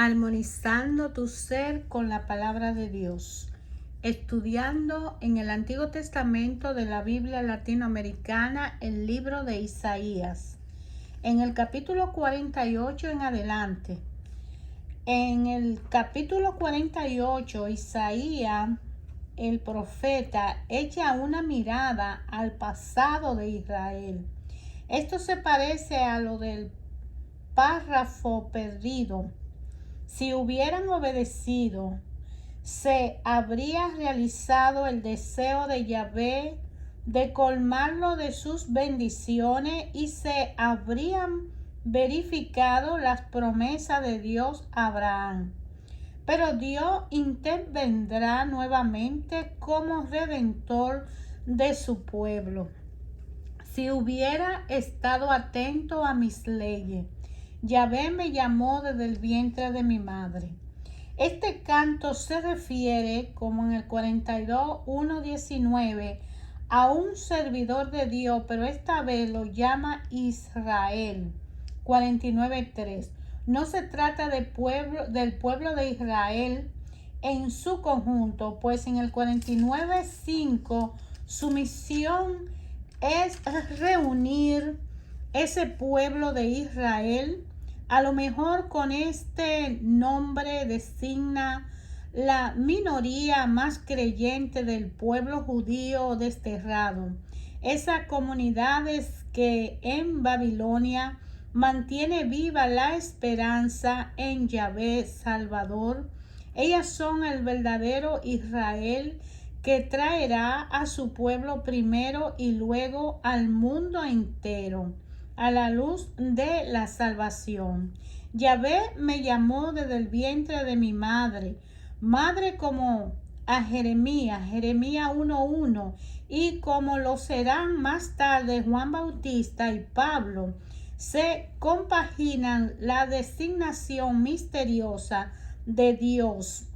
armonizando tu ser con la palabra de Dios, estudiando en el Antiguo Testamento de la Biblia latinoamericana el libro de Isaías, en el capítulo 48 en adelante. En el capítulo 48, Isaías, el profeta, echa una mirada al pasado de Israel. Esto se parece a lo del párrafo perdido. Si hubieran obedecido, se habría realizado el deseo de Yahvé de colmarlo de sus bendiciones y se habrían verificado las promesas de Dios a Abraham. Pero Dios intervendrá nuevamente como redentor de su pueblo. Si hubiera estado atento a mis leyes, Yahvé me llamó desde el vientre de mi madre. Este canto se refiere, como en el 42:1-19, a un servidor de Dios, pero esta vez lo llama Israel. 49:3. No se trata del pueblo de Israel en su conjunto, pues en el 49:5 su misión es reunir ese pueblo de Israel. A lo mejor con este nombre designa la minoría más creyente del pueblo judío desterrado. Esas comunidades que en Babilonia mantiene viva la esperanza en Yahvé Salvador. Ellas son el verdadero Israel que traerá a su pueblo primero y luego al mundo entero a la luz de la salvación. Yahvé me llamó desde el vientre de mi madre, como a Jeremías 1:1, y como lo serán más tarde Juan Bautista y Pablo. Se compaginan la designación misteriosa de Dios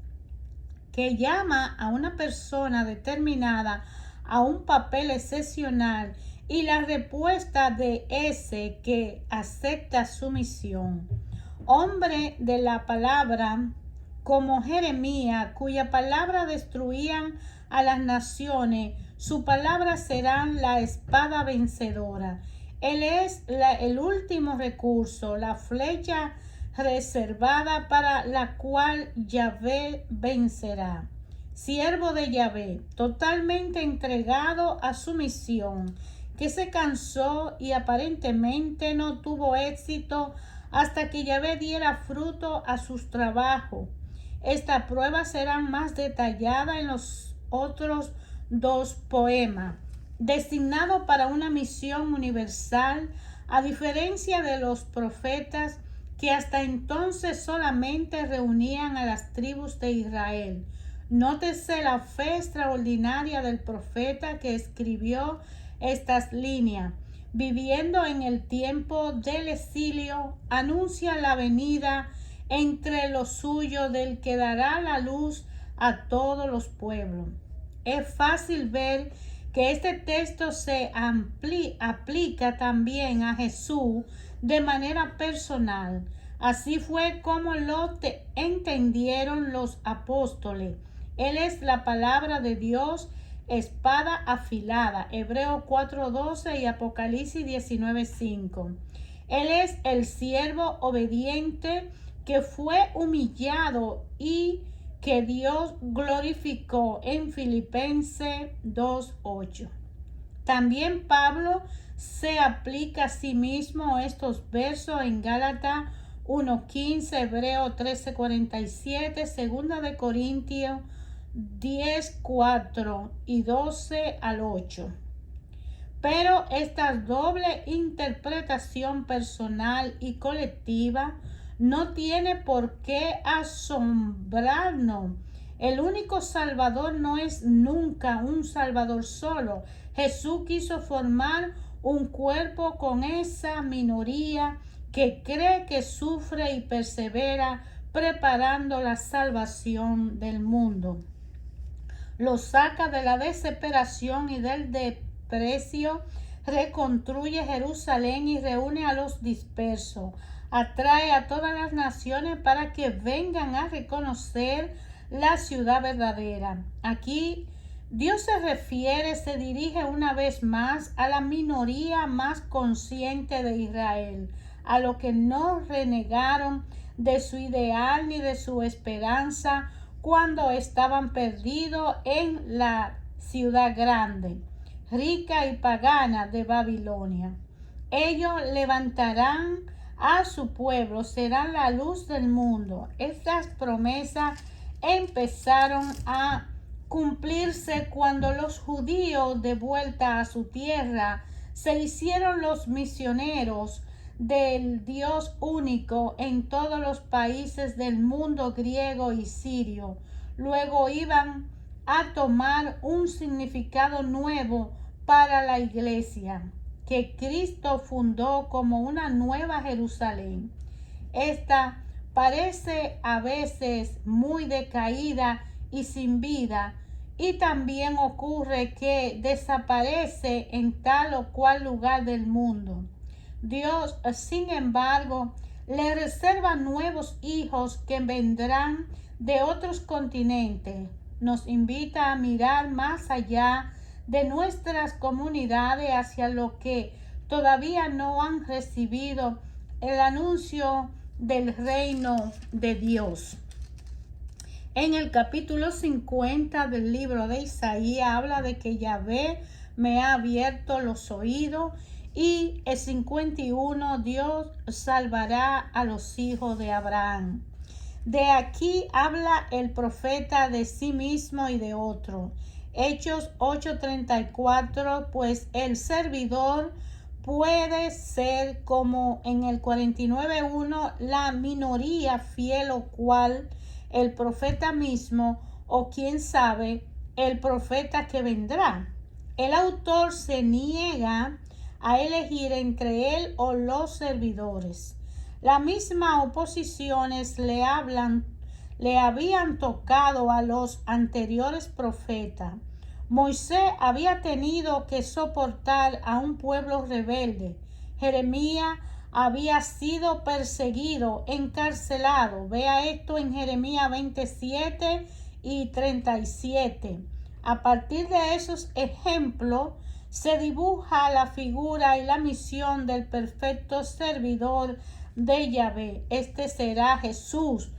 que llama a una persona determinada a un papel excepcional y la respuesta de ese que acepta su misión. Hombre de la palabra como Jeremías, cuya palabra destruían a las naciones, su palabra será la espada vencedora. Él es el último recurso, la flecha reservada para la cual Yahvé vencerá. Siervo de Yahvé, totalmente entregado a su misión, que se cansó y aparentemente no tuvo éxito hasta que Yahvé diera fruto a sus trabajos. Esta prueba será más detallada en los otros dos poemas, designado para una misión universal, a diferencia de los profetas que hasta entonces solamente reunían a las tribus de Israel. Nótese la fe extraordinaria del profeta que escribió estas líneas. Viviendo en el tiempo del exilio, anuncia la venida entre los suyos del que dará la luz a todos los pueblos. Es fácil ver que este texto se aplica también a Jesús de manera personal. Así fue como lo entendieron los apóstoles. Él es la palabra de Dios, espada afilada. Hebreos 4:12 y Apocalipsis 19:5. Él es el siervo obediente que fue humillado y que Dios glorificó en Filipenses 2:8. También Pablo se aplica a sí mismo estos versos en Gálatas 1:15, Hebreos 13:47, 2 de Corintios 10:4 y 12-8. Pero esta doble interpretación personal y colectiva no tiene por qué asombrarnos. El único Salvador no es nunca un Salvador solo. Jesús quiso formar un cuerpo con esa minoría que cree, que sufre y persevera, preparando la salvación del mundo. Lo saca de la desesperación y del desprecio, reconstruye Jerusalén y reúne a los dispersos. atrae a todas las naciones para que vengan a reconocer la ciudad verdadera. Aquí Dios se dirige una vez más a la minoría más consciente de Israel, a los que no renegaron de su ideal ni de su esperanza cuando estaban perdidos en la ciudad grande, rica y pagana de Babilonia. Ellos levantarán a su pueblo, serán la luz del mundo. Estas promesas empezaron a cumplirse cuando los judíos, de vuelta a su tierra, se hicieron los misioneros del Dios único en todos los países del mundo griego y sirio. Luego iban a tomar un significado nuevo para la iglesia que Cristo fundó como una nueva Jerusalén. Esta parece a veces muy decaída y sin vida, y también ocurre que desaparece en tal o cual lugar del mundo. Dios, sin embargo, le reserva nuevos hijos que vendrán de otros continentes. Nos invita a mirar más allá de nuestras comunidades hacia lo que todavía no han recibido el anuncio del reino de Dios. En el capítulo 50 del libro de Isaías habla de que Yahvé me ha abierto los oídos, y el 51, Dios salvará a los hijos de Abraham. De aquí habla el profeta de sí mismo y de otro. Hechos 8:34, pues el servidor puede ser como en el 49:1 la minoría fiel, o cual el profeta mismo, o quién sabe, el profeta que vendrá. El autor se niega a elegir entre él o los servidores. Las mismas oposiciones le habían tocado a los anteriores profetas. Moisés había tenido que soportar a un pueblo rebelde. Jeremías había sido perseguido, encarcelado. Vea esto en Jeremías 27 y 37. A partir de esos ejemplos se dibuja la figura y la misión del perfecto servidor de Yahvé. Este será Jesús,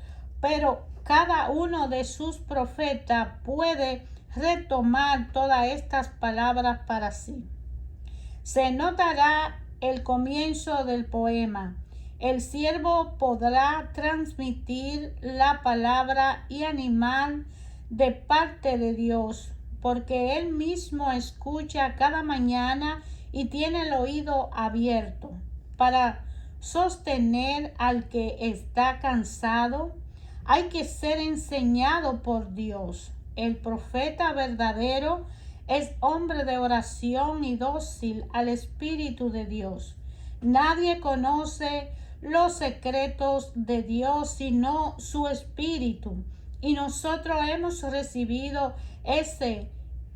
pero cada uno de sus profetas puede retomar todas estas palabras para sí. Se notará el comienzo del poema. El siervo podrá transmitir la palabra y animar de parte de Dios, porque él mismo escucha cada mañana y tiene el oído abierto para sostener al que está cansado. Hay que ser enseñado por Dios. El profeta verdadero es hombre de oración y dócil al Espíritu de Dios. Nadie conoce los secretos de Dios sino su Espíritu, y nosotros hemos recibido este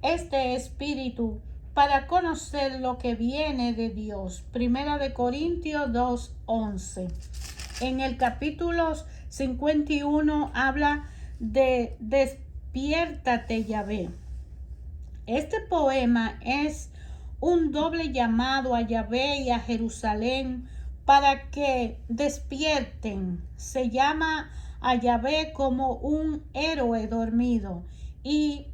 Espíritu para conocer lo que viene de Dios. Primera de Corintios 2:11. En el capítulo 51 habla de despiértate, Yahvé. Este poema es un doble llamado a Yahvé y a Jerusalén para que despierten. Se llama a Yahvé como un héroe dormido y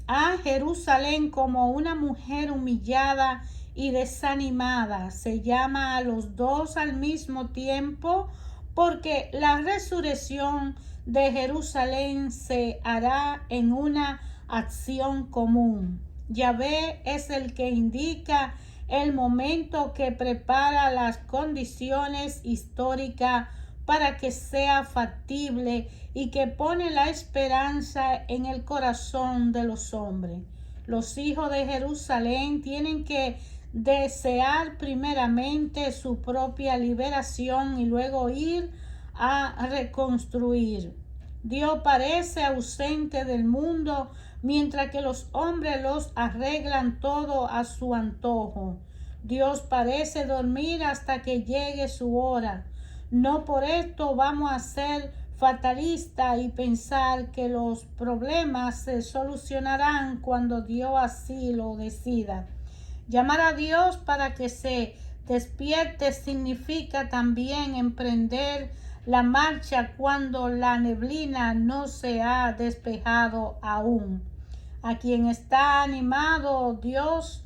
a Jerusalén como una mujer humillada y desanimada. Se llama a los dos al mismo tiempo porque la resurrección de Jerusalén se hará en una acción común. Yahvé es el que indica el momento, que prepara las condiciones históricas para que sea factible y que pone la esperanza en el corazón de los hombres. Los hijos de Jerusalén tienen que desear primeramente su propia liberación y luego ir a reconstruir. Dios parece ausente del mundo, mientras que los hombres los arreglan todo a su antojo. Dios parece dormir hasta que llegue su hora. No por esto vamos a ser fatalistas y pensar que los problemas se solucionarán cuando Dios así lo decida. Llamar a Dios para que se despierte significa también emprender la marcha cuando la neblina no se ha despejado aún. ¿A quién está animado Dios?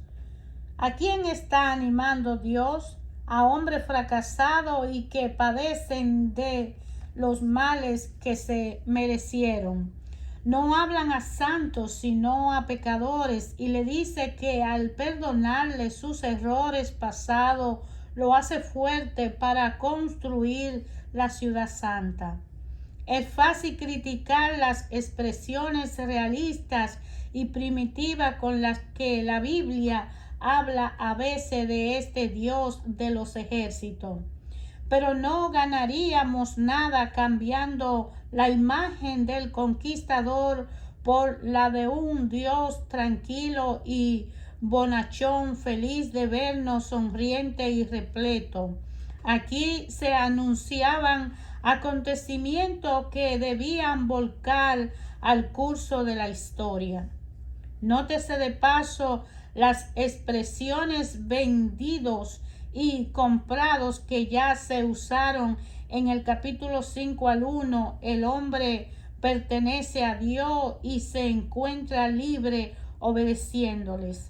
¿A quién está animando Dios? A hombres fracasados y que padecen de los males que se merecieron. No hablan a santos, sino a pecadores, y le dice que al perdonarle sus errores pasados, lo hace fuerte para construir la ciudad santa. Es fácil criticar las expresiones realistas y primitivas con las que la Biblia habla a veces de este Dios de los ejércitos. Pero no ganaríamos nada cambiando la imagen del conquistador por la de un Dios tranquilo y bonachón, feliz de vernos sonriente y repleto. Aquí se anunciaban acontecimientos que debían volcar al curso de la historia. Nótese de paso las expresiones vendidos y comprados que ya se usaron en el capítulo 5 al 1. El hombre pertenece a Dios y se encuentra libre obedeciéndoles.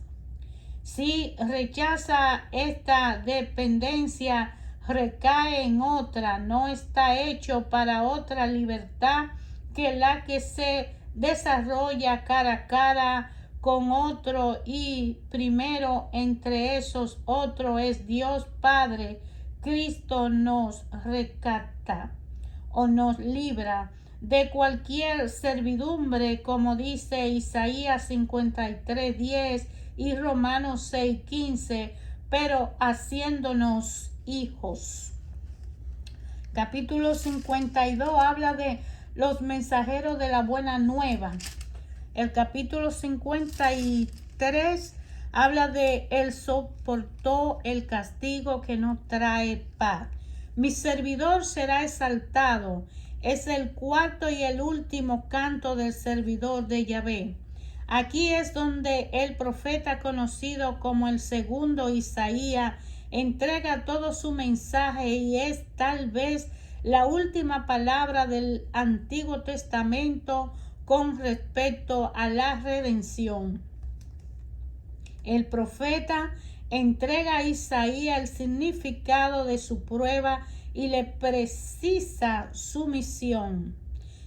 Si rechaza esta dependencia, recae en otra. No está hecho para otra libertad que la que se desarrolla cara a cara con otro, y primero entre esos otro es Dios Padre. Cristo nos rescata o nos libra de cualquier servidumbre, como dice Isaías 53:10 y Romanos 6:15, pero haciéndonos hijos. Capítulo 52 habla de los mensajeros de la buena nueva. El capítulo 53 habla de él soportó el castigo que no trae paz. Mi servidor será exaltado. Es el cuarto y el último canto del servidor de Yahvé. Aquí es donde el profeta conocido como el segundo Isaías entrega todo su mensaje y es tal vez la última palabra del Antiguo Testamento con respecto a la redención. El profeta entrega a Isaías el significado de su prueba y le precisa su misión.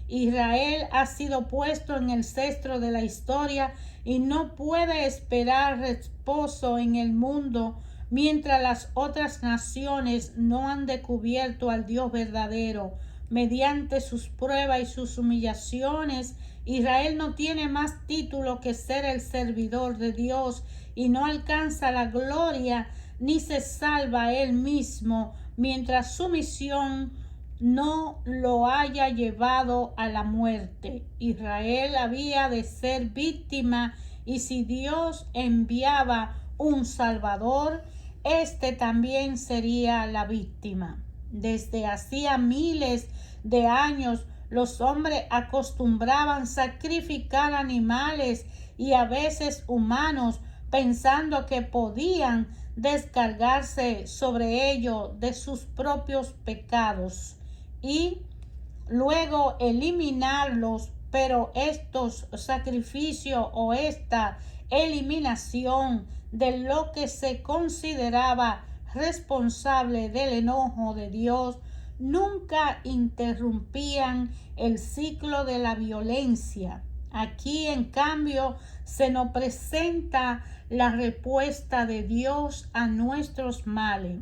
Israel ha sido puesto en el centro de la historia y no puede esperar reposo en el mundo mientras las otras naciones no han descubierto al Dios verdadero. Mediante sus pruebas y sus humillaciones, Israel no tiene más título que ser el servidor de Dios y no alcanza la gloria ni se salva él mismo mientras su misión no lo haya llevado a la muerte. Israel había de ser víctima, y si Dios enviaba un Salvador, este también sería la víctima. Desde hacía miles de años los hombres acostumbraban sacrificar animales y a veces humanos, pensando que podían descargarse sobre ellos de sus propios pecados y luego eliminarlos, pero estos sacrificios o esta eliminación de lo que se consideraba responsable del enojo de Dios nunca interrumpían el ciclo de la violencia. Aquí, en cambio, se nos presenta la respuesta de Dios a nuestros males.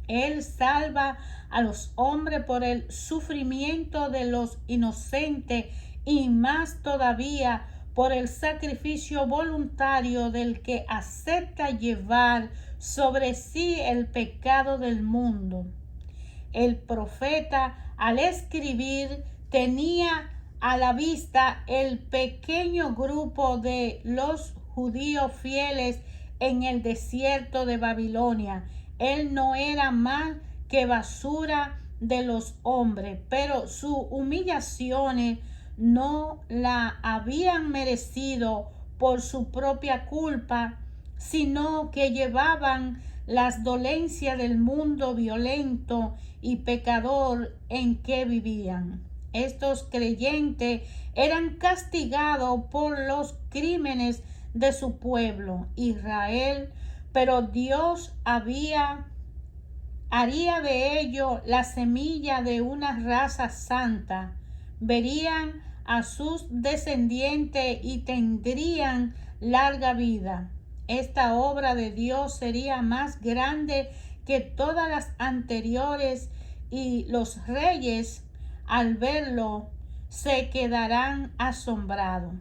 Él salva a los hombres por el sufrimiento de los inocentes y más todavía por el sacrificio voluntario del que acepta llevar sobre sí el pecado del mundo. El profeta, al escribir, tenía a la vista el pequeño grupo de los judíos fieles en el desierto de Babilonia. Él no era más que basura de los hombres, pero sus humillaciones no la habían merecido por su propia culpa, sino que llevaban las dolencias del mundo violento y pecador en que vivían. Estos creyentes eran castigados por los crímenes de su pueblo, Israel, pero Dios haría de ellos la semilla de una raza santa. Verían a sus descendientes y tendrían larga vida. Esta obra de Dios sería más grande que todas las anteriores, y los reyes al verlo se quedarán asombrados.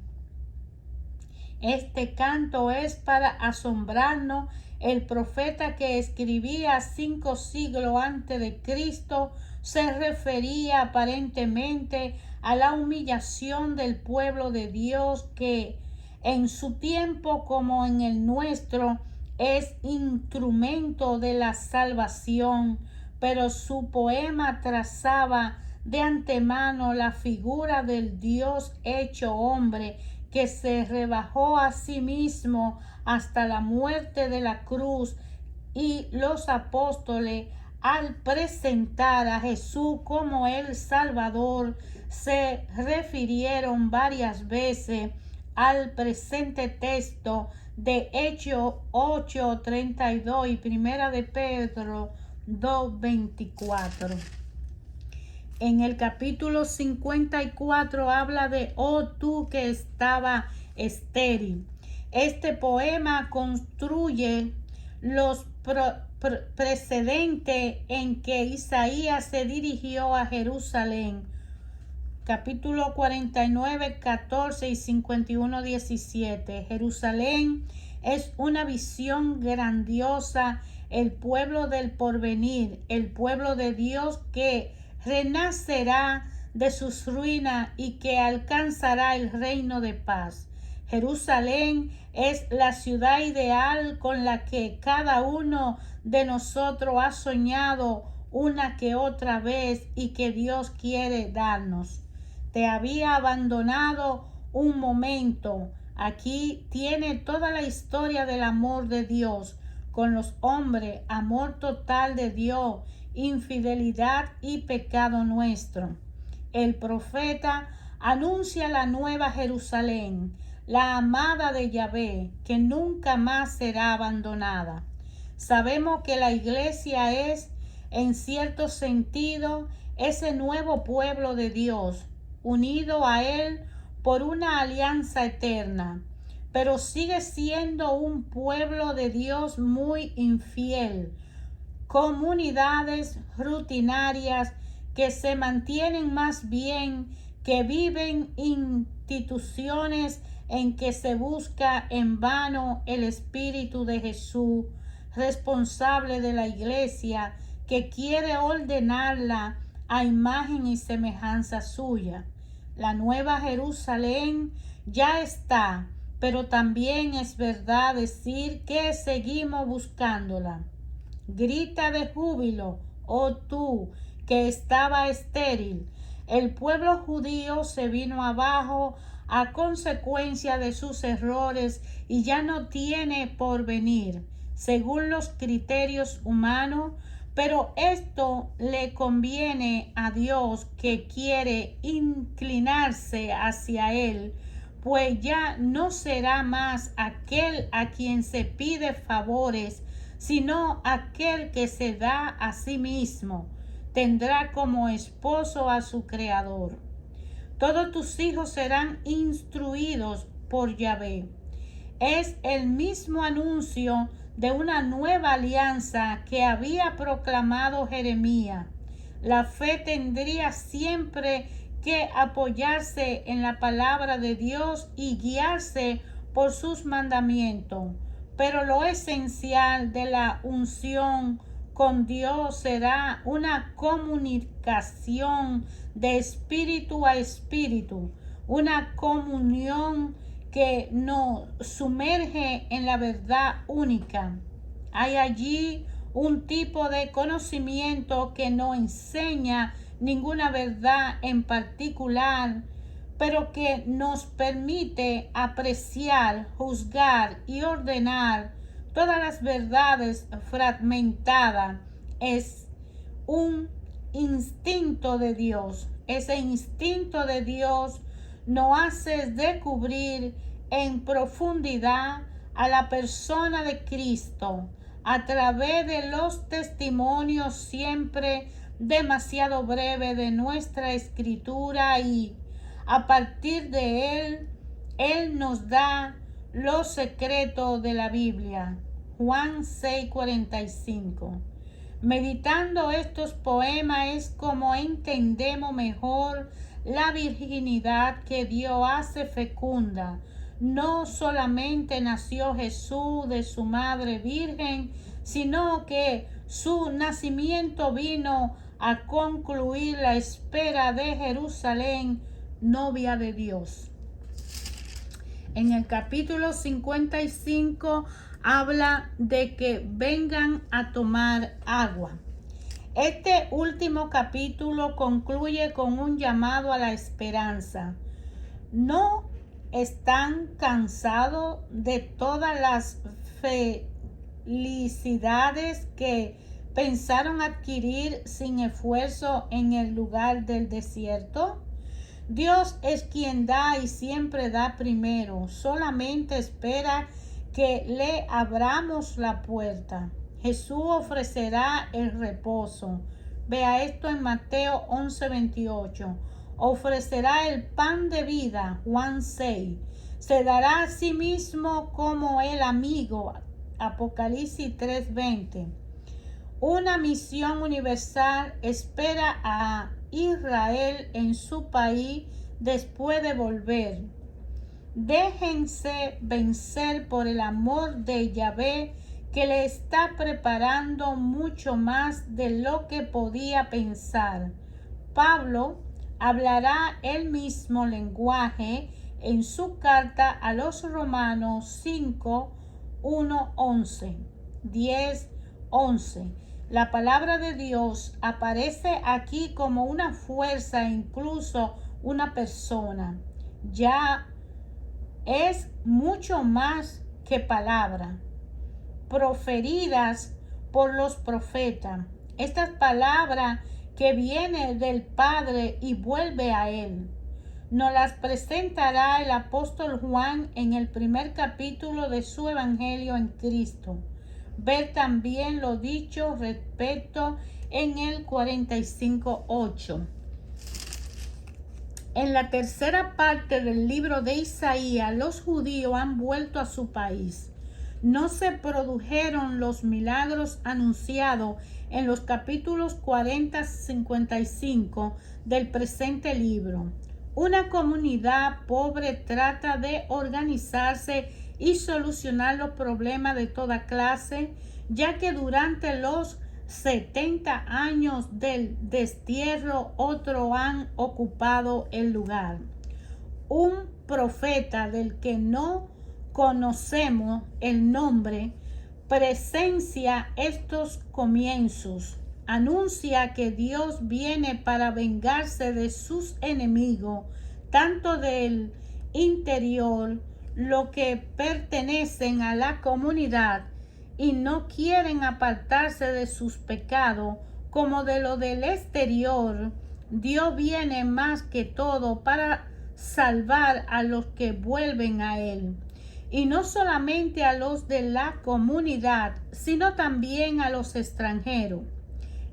Este canto es para asombrarnos. El profeta que escribía 5 siglos antes de Cristo se refería aparentemente a la humillación del pueblo de Dios, que en su tiempo como en el nuestro es instrumento de la salvación, pero su poema trazaba de antemano la figura del Dios hecho hombre, que se rebajó a sí mismo hasta la muerte de la cruz, y los apóstoles, al presentar a Jesús como el Salvador, se refirieron varias veces al presente texto de Hechos 8:32 y Primera de Pedro 2:24. En el capítulo 54 habla de "Oh tú que estaba estéril". Este poema construye los precedentes en que Isaías se dirigió a Jerusalén. Capítulo 49, 14 y 51, 17. Jerusalén es una visión grandiosa, el pueblo del porvenir, el pueblo de Dios que renacerá de sus ruinas y que alcanzará el reino de paz. Jerusalén es la ciudad ideal con la que cada uno de nosotros ha soñado una que otra vez y que Dios quiere darnos. Te había abandonado un momento. Aquí tiene toda la historia del amor de Dios con los hombres, amor total de Dios, infidelidad y pecado nuestro. El profeta anuncia la nueva Jerusalén, la amada de Yahvé, que nunca más será abandonada. Sabemos que la iglesia es, en cierto sentido, ese nuevo pueblo de Dios, unido a Él por una alianza eterna, pero sigue siendo un pueblo de Dios muy infiel, comunidades rutinarias que se mantienen más bien, que viven instituciones en que se busca en vano el Espíritu de Jesús, responsable de la iglesia, que quiere ordenarla a imagen y semejanza suya. La nueva Jerusalén ya está, pero también es verdad decir que seguimos buscándola. Grita de júbilo, oh tú que estaba estéril. El pueblo judío se vino abajo a consecuencia de sus errores y ya no tiene porvenir, según los criterios humanos, pero esto le conviene a Dios, que quiere inclinarse hacia él, pues ya no será más aquel a quien se pide favores, sino aquel que se da a sí mismo. Tendrá como esposo a su Creador. Todos tus hijos serán instruidos por Yahvé. Es el mismo anuncio de una nueva alianza que había proclamado Jeremías. La fe tendría siempre que apoyarse en la palabra de Dios y guiarse por sus mandamientos, pero lo esencial de la unción con Dios será una comunicación de espíritu a espíritu, una comunión que nos sumerge en la verdad única. Hay allí un tipo de conocimiento que no enseña ninguna verdad en particular, pero que nos permite apreciar, juzgar y ordenar todas las verdades fragmentadas. Es un instinto de Dios. Ese instinto de Dios nos hace descubrir en profundidad a la persona de Cristo a través de los testimonios siempre demasiado breves de nuestra escritura, y a partir de Él nos da los secretos de la Biblia. Juan 6:45. Meditando estos poemas es como entendemos mejor la virginidad que Dios hace fecunda. No solamente nació Jesús de su madre virgen, sino que su nacimiento vino a concluir la espera de Jerusalén, novia de Dios. En el capítulo 55 habla de que vengan a tomar agua. Este último capítulo concluye con un llamado a la esperanza. ¿No están cansados de todas las felicidades que pensaron adquirir sin esfuerzo en el lugar del desierto? Dios es quien da y siempre da primero. Solamente espera que le abramos la puerta. Jesús ofrecerá el reposo. Vea esto en Mateo 11:28. Ofrecerá el pan de vida. Juan 6. Se dará a sí mismo como el amigo. Apocalipsis 3:20. Una misión universal espera a Israel en su país después de volver. Déjense vencer por el amor de Yahvé, que le está preparando mucho más de lo que podía pensar. Pablo hablará el mismo lenguaje en su carta a los Romanos 5, 1, 11, 10, 11. La palabra de Dios aparece aquí como una fuerza, incluso una persona. Ya es mucho más que palabras proferidas por los profetas. Estas palabras que vienen del Padre y vuelve a Él. Nos las presentará el apóstol Juan en el primer capítulo de su Evangelio en Cristo. Ver también lo dicho respecto en el 45:8. En la tercera parte del libro de Isaías, los judíos han vuelto a su país. No se produjeron los milagros anunciados en los capítulos 40-55 del presente libro. Una comunidad pobre trata de organizarse y solucionar los problemas de toda clase, ya que durante los 70 años del destierro otros han ocupado el lugar. Un profeta del que no conocemos el nombre presencia estos comienzos. Anuncia que Dios viene para vengarse de sus enemigos, tanto del interior, lo que pertenecen a la comunidad y no quieren apartarse de sus pecados, como de lo del exterior. Dios viene más que todo para salvar a los que vuelven a Él. Y no solamente a los de la comunidad, sino también a los extranjeros.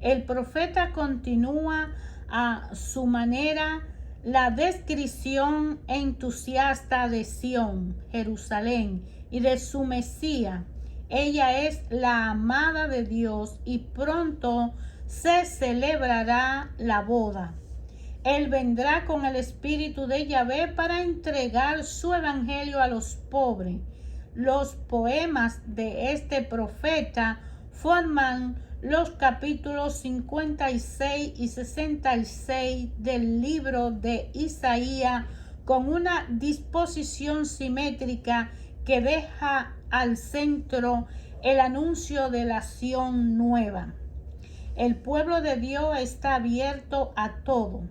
El profeta continúa a su manera la descripción entusiasta de Sión, Jerusalén, y de su Mesías. Ella es la amada de Dios y pronto se celebrará la boda. Él vendrá con el espíritu de Yahvé para entregar su evangelio a los pobres. Los poemas de este profeta forman los capítulos 56 y 66 del libro de Isaías, con una disposición simétrica que deja al centro el anuncio de la Sión nueva. El pueblo de Dios está abierto a todo.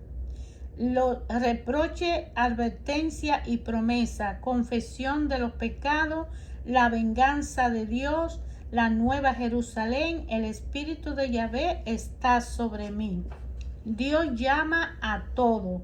Reproche, advertencia y promesa, confesión de los pecados, la venganza de Dios, la nueva Jerusalén, el Espíritu de Yahvé está sobre mí. Dios llama a todo.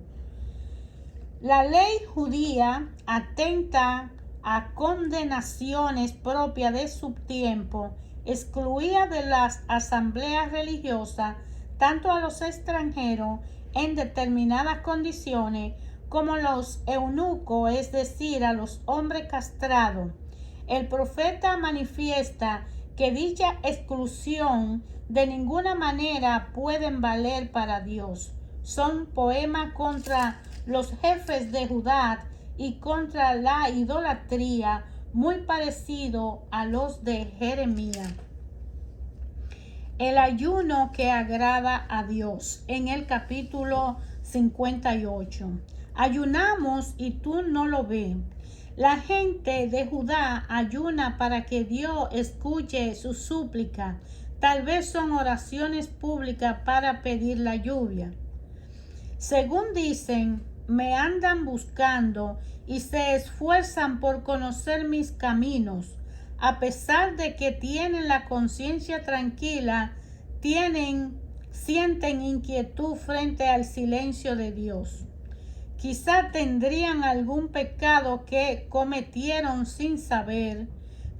La ley judía atenta a condenaciones propias de su tiempo, excluía de las asambleas religiosas tanto a los extranjeros en determinadas condiciones como los eunucos, es decir, a los hombres castrados. El profeta manifiesta que dicha exclusión de ninguna manera pueden valer para Dios. Son poemas contra los jefes de Judá y contra la idolatría, muy parecido a los de Jeremías. El ayuno que agrada a Dios, en el capítulo 58. Ayunamos y tú no lo ves. La gente de Judá ayuna para que Dios escuche su súplica. Tal vez son oraciones públicas para pedir la lluvia. Según dicen, me andan buscando y se esfuerzan por conocer mis caminos. A pesar de que tienen la conciencia tranquila, sienten inquietud frente al silencio de Dios. Quizá tendrían algún pecado que cometieron sin saber.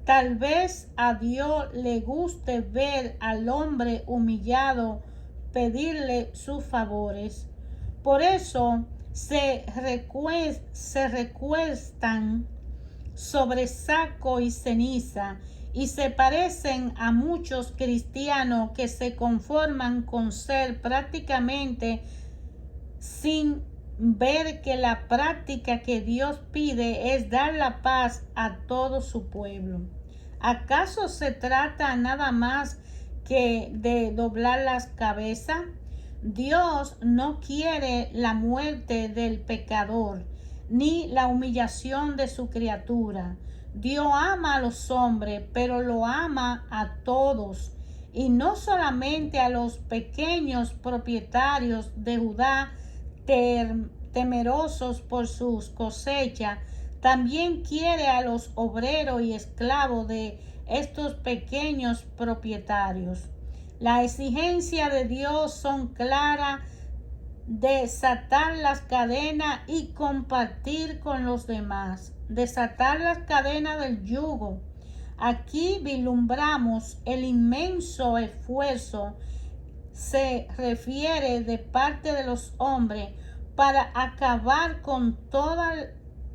Tal vez a Dios le guste ver al hombre humillado pedirle sus favores. Por eso se recuestan sobre saco y ceniza y se parecen a muchos cristianos que se conforman con ser prácticamente sin ver que la práctica que Dios pide es dar la paz a todo su pueblo. ¿Acaso se trata nada más que de doblar las cabezas? Dios no quiere la muerte del pecador, ni la humillación de su criatura. Dios ama a los hombres, pero lo ama a todos, y no solamente a los pequeños propietarios de Judá, temerosos por sus cosechas. También quiere a los obreros y esclavos de estos pequeños propietarios. Las exigencias de Dios son claras: desatar las cadenas y compartir con los demás. Desatar las cadenas del yugo. Aquí vislumbramos el inmenso esfuerzo se refiere de parte de los hombres para acabar con toda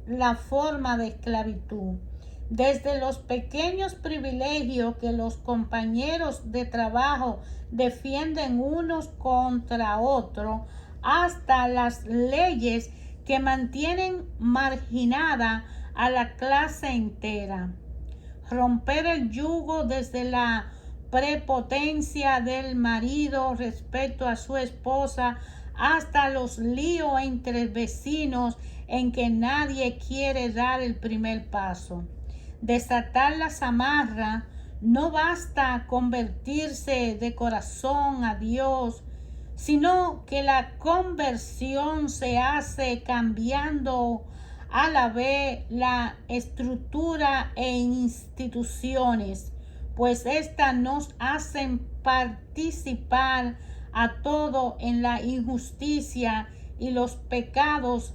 la forma de esclavitud. Desde los pequeños privilegios que los compañeros de trabajo defienden unos contra otros, hasta las leyes que mantienen marginada a la clase entera. Romper el yugo desde la prepotencia del marido respecto a su esposa hasta los líos entre vecinos en que nadie quiere dar el primer paso. Desatar las amarras. No basta convertirse de corazón a Dios, sino que la conversión se hace cambiando a la vez la estructura e instituciones, pues éstas nos hacen participar a todo en la injusticia y los pecados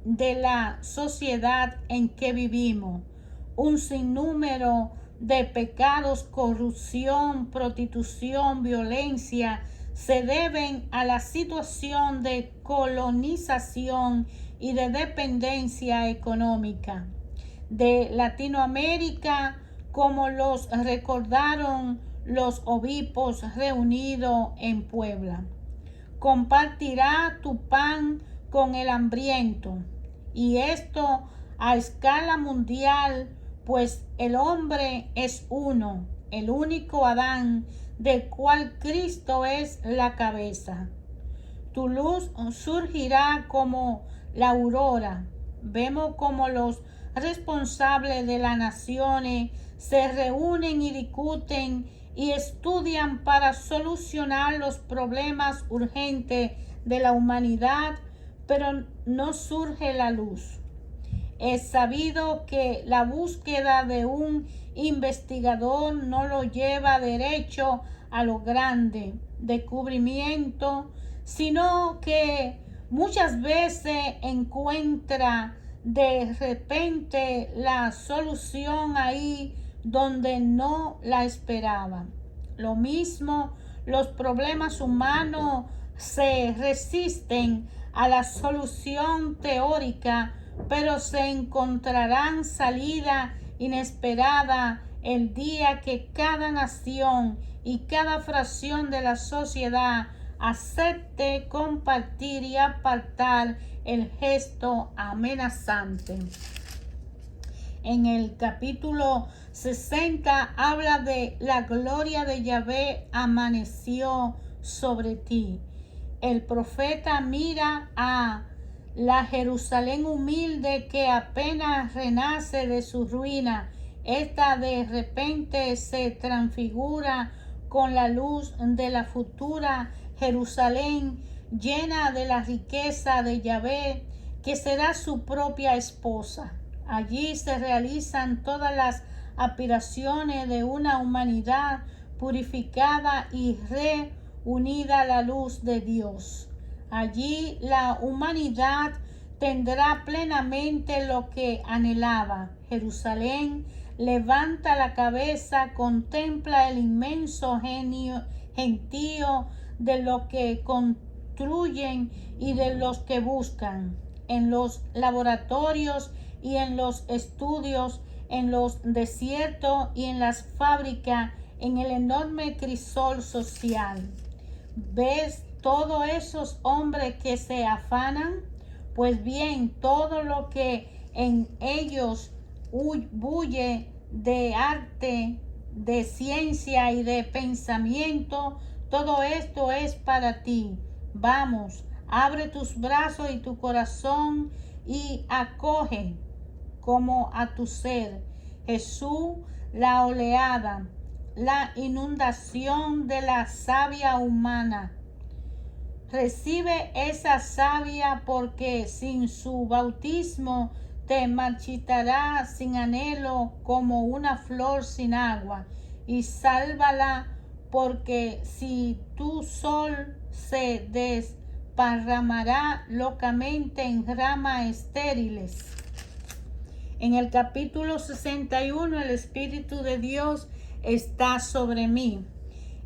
de la sociedad en que vivimos. Un sinnúmero de pecados, corrupción, prostitución, violencia, se deben a la situación de colonización y de dependencia económica de Latinoamérica, como los recordaron los obispos reunidos en Puebla. Compartirá tu pan con el hambriento, y esto a escala mundial, pues el hombre es uno, el único Adán, del cual Cristo es la cabeza. Tu luz surgirá como la aurora. Vemos como los responsables de las naciones se reúnen y discuten y estudian para solucionar los problemas urgentes de la humanidad, pero no surge la luz. Es sabido que la búsqueda de un investigador no lo lleva derecho a lo grande descubrimiento, sino que muchas veces encuentra de repente la solución ahí donde no la esperaba. Lo mismo, los problemas humanos se resisten a la solución teórica, pero se encontrarán salida inesperada el día que cada nación y cada fracción de la sociedad acepte compartir y apartar el gesto amenazante. En el capítulo 60 habla de la gloria de Yahvé amaneció sobre ti. El profeta mira a la Jerusalén humilde que apenas renace de su ruina. Esta de repente se transfigura con la luz de la futura Jerusalén llena de la riqueza de Yahvé, que será su propia esposa. Allí se realizan todas las aspiraciones de una humanidad purificada y reunida a la luz de Dios. Allí la humanidad tendrá plenamente lo que anhelaba. Jerusalén levanta la cabeza, contempla el inmenso gentío de los que construyen y de los que buscan. En los laboratorios y en los estudios, en los desiertos y en las fábricas, en el enorme crisol social. ¿Ves todos esos hombres que se afanan? Pues bien, todo lo que en ellos bulle de arte, de ciencia y de pensamiento, todo esto es para ti. Vamos, abre tus brazos y tu corazón y acoge como a tu ser. Jesús, la oleada, la inundación de la savia humana. Recibe esa savia porque sin su bautismo te marchitará sin anhelo como una flor sin agua, y sálvala porque si tu sol se desparramará locamente en ramas estériles. En el capítulo 61 el Espíritu de Dios está sobre mí.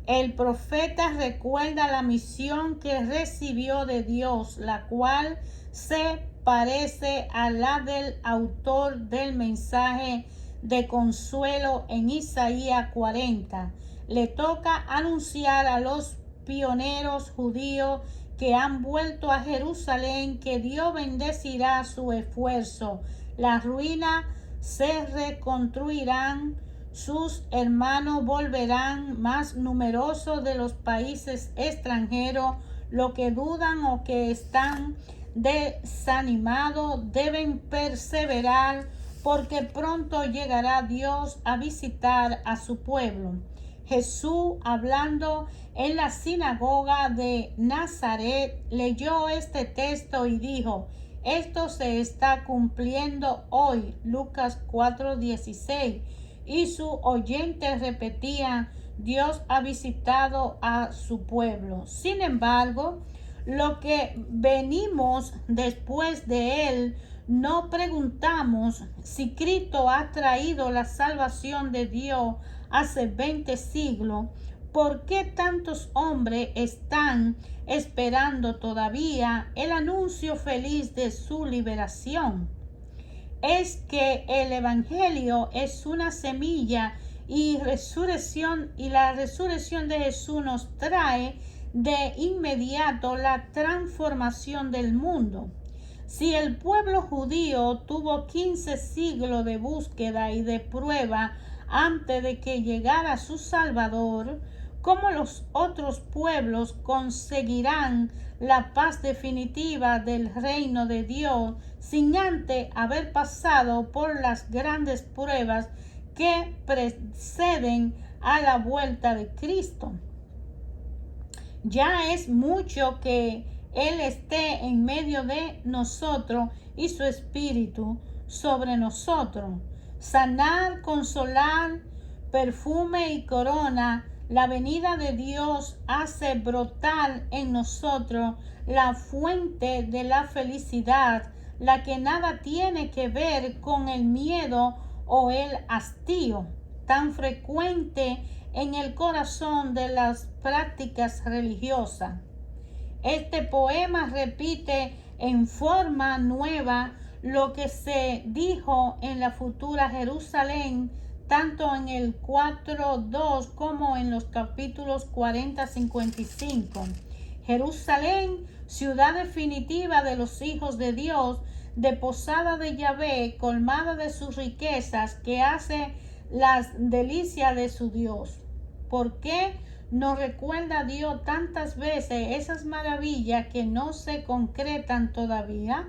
El profeta recuerda la misión que recibió de Dios, la cual se parece a la del autor del mensaje de consuelo en Isaías 40. Le toca anunciar a los pioneros judíos que han vuelto a Jerusalén que Dios bendecirá su esfuerzo. Las ruinas se reconstruirán, sus hermanos volverán más numerosos de los países extranjeros. Los que dudan o que están desanimados deben perseverar, porque pronto llegará Dios a visitar a su pueblo. Jesús, hablando en la sinagoga de Nazaret, leyó este texto y dijo: esto se está cumpliendo hoy. Lucas 4:16. Y sus oyentes repetían: Dios ha visitado a su pueblo. Sin embargo, lo que venimos después de él, no preguntamos si Cristo ha traído la salvación de Dios hace 20 siglos. ¿Por qué tantos hombres están esperando todavía el anuncio feliz de su liberación? Es que el Evangelio es una semilla y la resurrección de Jesús nos trae de inmediato la transformación del mundo. Si el pueblo judío tuvo 15 siglos de búsqueda y de prueba antes de que llegara su Salvador, ¿cómo los otros pueblos conseguirán la paz definitiva del reino de Dios sin antes haber pasado por las grandes pruebas que preceden a la vuelta de Cristo. Ya es mucho que Él esté en medio de nosotros y su Espíritu sobre nosotros. Sanar, consolar, perfume y corona. La venida de Dios hace brotar en nosotros la fuente de la felicidad, la que nada tiene que ver con el miedo o el hastío, tan frecuente en el corazón de las prácticas religiosas. Este poema repite en forma nueva lo que se dijo en la futura Jerusalén, tanto en el 4:2 como en los capítulos 40-55. Jerusalén, ciudad definitiva de los hijos de Dios, desposada de Yahvé, colmada de sus riquezas, que hace las delicias de su Dios. ¿Por qué nos recuerda Dios tantas veces esas maravillas que no se concretan todavía?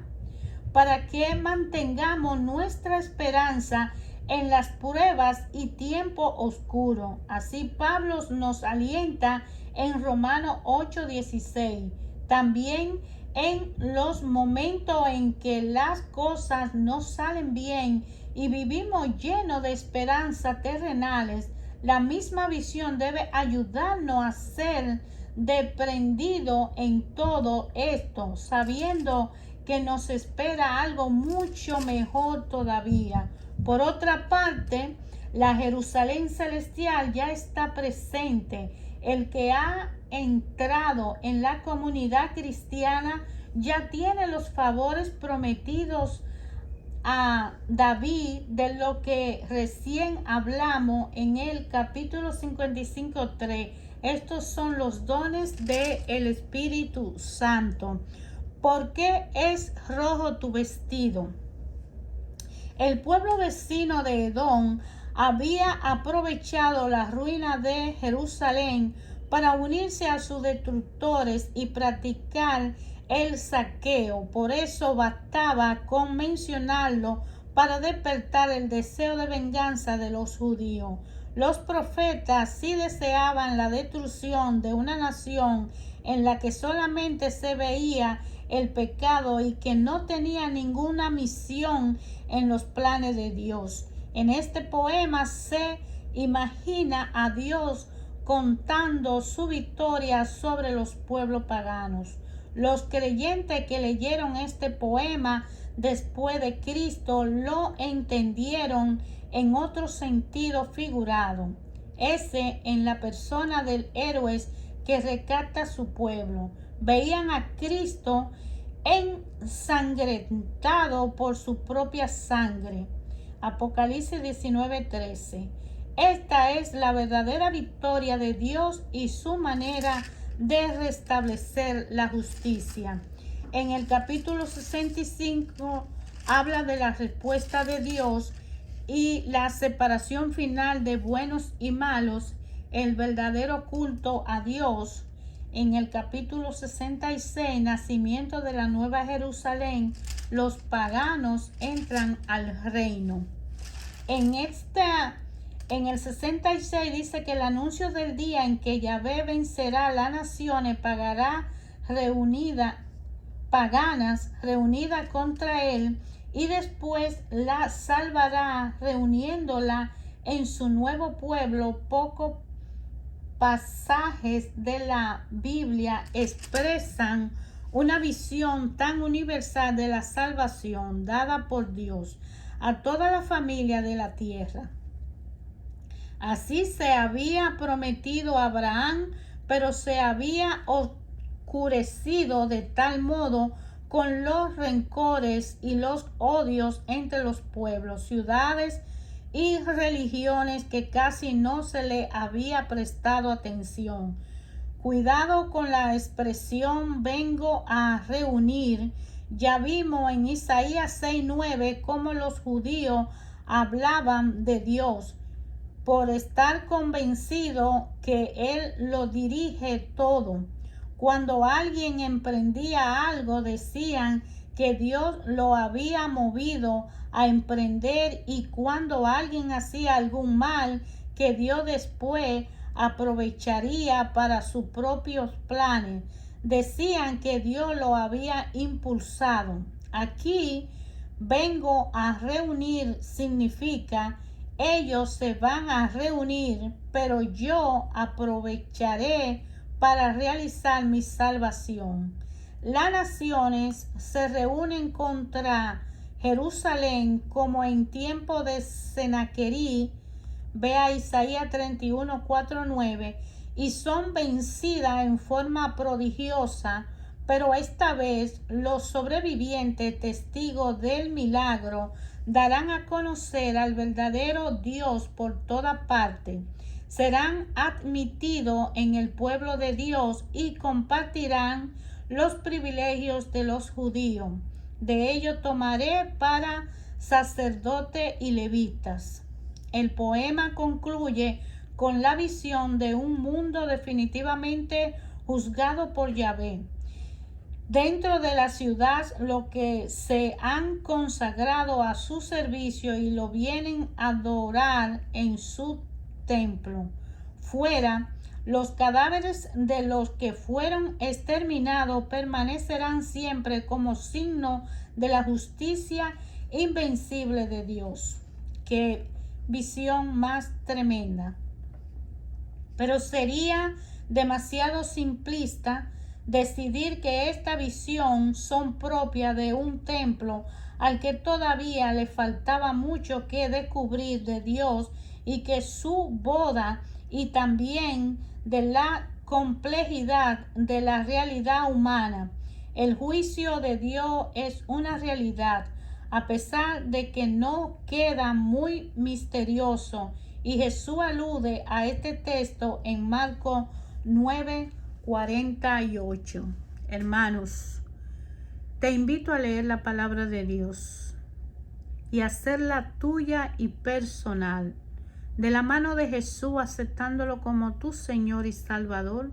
Para que mantengamos nuestra esperanza en las pruebas y tiempo oscuro. Así Pablo nos alienta en Romanos 8:16. También en los momentos en que las cosas no salen bien y vivimos llenos de esperanzas terrenales, la misma visión debe ayudarnos a ser desprendido en todo esto, sabiendo que nos espera algo mucho mejor todavía. Por otra parte, la Jerusalén celestial ya está presente. El que ha entrado en la comunidad cristiana ya tiene los favores prometidos a David, de lo que recién hablamos en el capítulo 55:3. Estos son los dones del Espíritu Santo. ¿Por qué es rojo tu vestido? El pueblo vecino de Edom había aprovechado la ruina de Jerusalén para unirse a sus destructores y practicar el saqueo. Por eso bastaba con mencionarlo para despertar el deseo de venganza de los judíos. Los profetas sí deseaban la destrucción de una nación en la que solamente se veía el pecado y que no tenía ninguna misión en los planes de Dios. En este poema se imagina a Dios contando su victoria sobre los pueblos paganos. Los creyentes que leyeron este poema después de Cristo lo entendieron en otro sentido figurado, ese en la persona del héroe que rescata a su pueblo. Veían a Cristo ensangrentado por su propia sangre. Apocalipsis 19:13. Esta es la verdadera victoria de Dios y su manera de restablecer la justicia. En el capítulo 65 habla de la respuesta de Dios y la separación final de buenos y malos, el verdadero culto a Dios. En el capítulo 66, nacimiento de la Nueva Jerusalén, los paganos entran al reino. En el 66 dice que el anuncio del día en que Yahvé vencerá a las naciones paganas reunidas contra él, y después la salvará reuniéndola en su nuevo pueblo. Pocos pasajes de la Biblia expresan una visión tan universal de la salvación dada por Dios a toda la familia de la tierra. Así se había prometido a Abraham, pero se había oscurecido de tal modo con los rencores y los odios entre los pueblos, ciudades y religiones que casi no se le había prestado atención. Cuidado con la expresión vengo a reunir. Ya vimos en Isaías 6:9 cómo los judíos hablaban de Dios por estar convencido que Él lo dirige todo. Cuando alguien emprendía algo, decían que Dios lo había movido a emprender, y cuando alguien hacía algún mal, que Dios después aprovecharía para sus propios planes. Decían que Dios lo había impulsado. Aquí vengo a reunir significa ellos se van a reunir, pero yo aprovecharé para realizar mi salvación. Las naciones se reúnen contra Jerusalén como en tiempo de Senaquerí, vea Isaías 31, 4, 9, y son vencidas en forma prodigiosa, pero esta vez los sobrevivientes, testigos del milagro, darán a conocer al verdadero Dios por toda parte. Serán admitidos en el pueblo de Dios y compartirán los privilegios de los judíos. De ellos tomaré para sacerdotes y levitas. El poema concluye con la visión de un mundo definitivamente juzgado por Yahvé. Dentro de la ciudad, los que se han consagrado a su servicio y lo vienen a adorar en su templo. Fuera, los cadáveres de los que fueron exterminados permanecerán siempre como signo de la justicia invencible de Dios. Qué visión más tremenda. Pero sería demasiado simplista decidir que esta visión son propia de un templo al que todavía le faltaba mucho que descubrir de Dios, y que su boda, y también de la complejidad de la realidad humana. El juicio de Dios es una realidad, a pesar de que no queda muy misterioso, y Jesús alude a este texto en Marcos 9:48. Hermanos, te invito a leer la palabra de Dios y hacerla tuya y personal, de la mano de Jesús, aceptándolo como tu Señor y Salvador,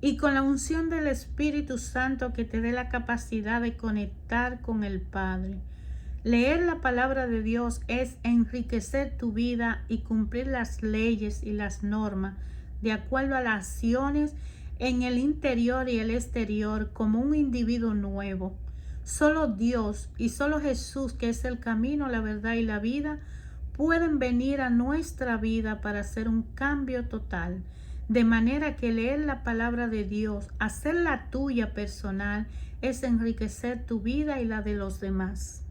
y con la unción del Espíritu Santo que te dé la capacidad de conectar con el Padre. Leer la palabra de Dios es enriquecer tu vida y cumplir las leyes y las normas de acuerdo a las acciones en el interior y el exterior como un individuo nuevo. Solo Dios y solo Jesús, que es el camino, la verdad y la vida, pueden venir a nuestra vida para hacer un cambio total. De manera que leer la palabra de Dios, hacerla tuya personal, es enriquecer tu vida y la de los demás.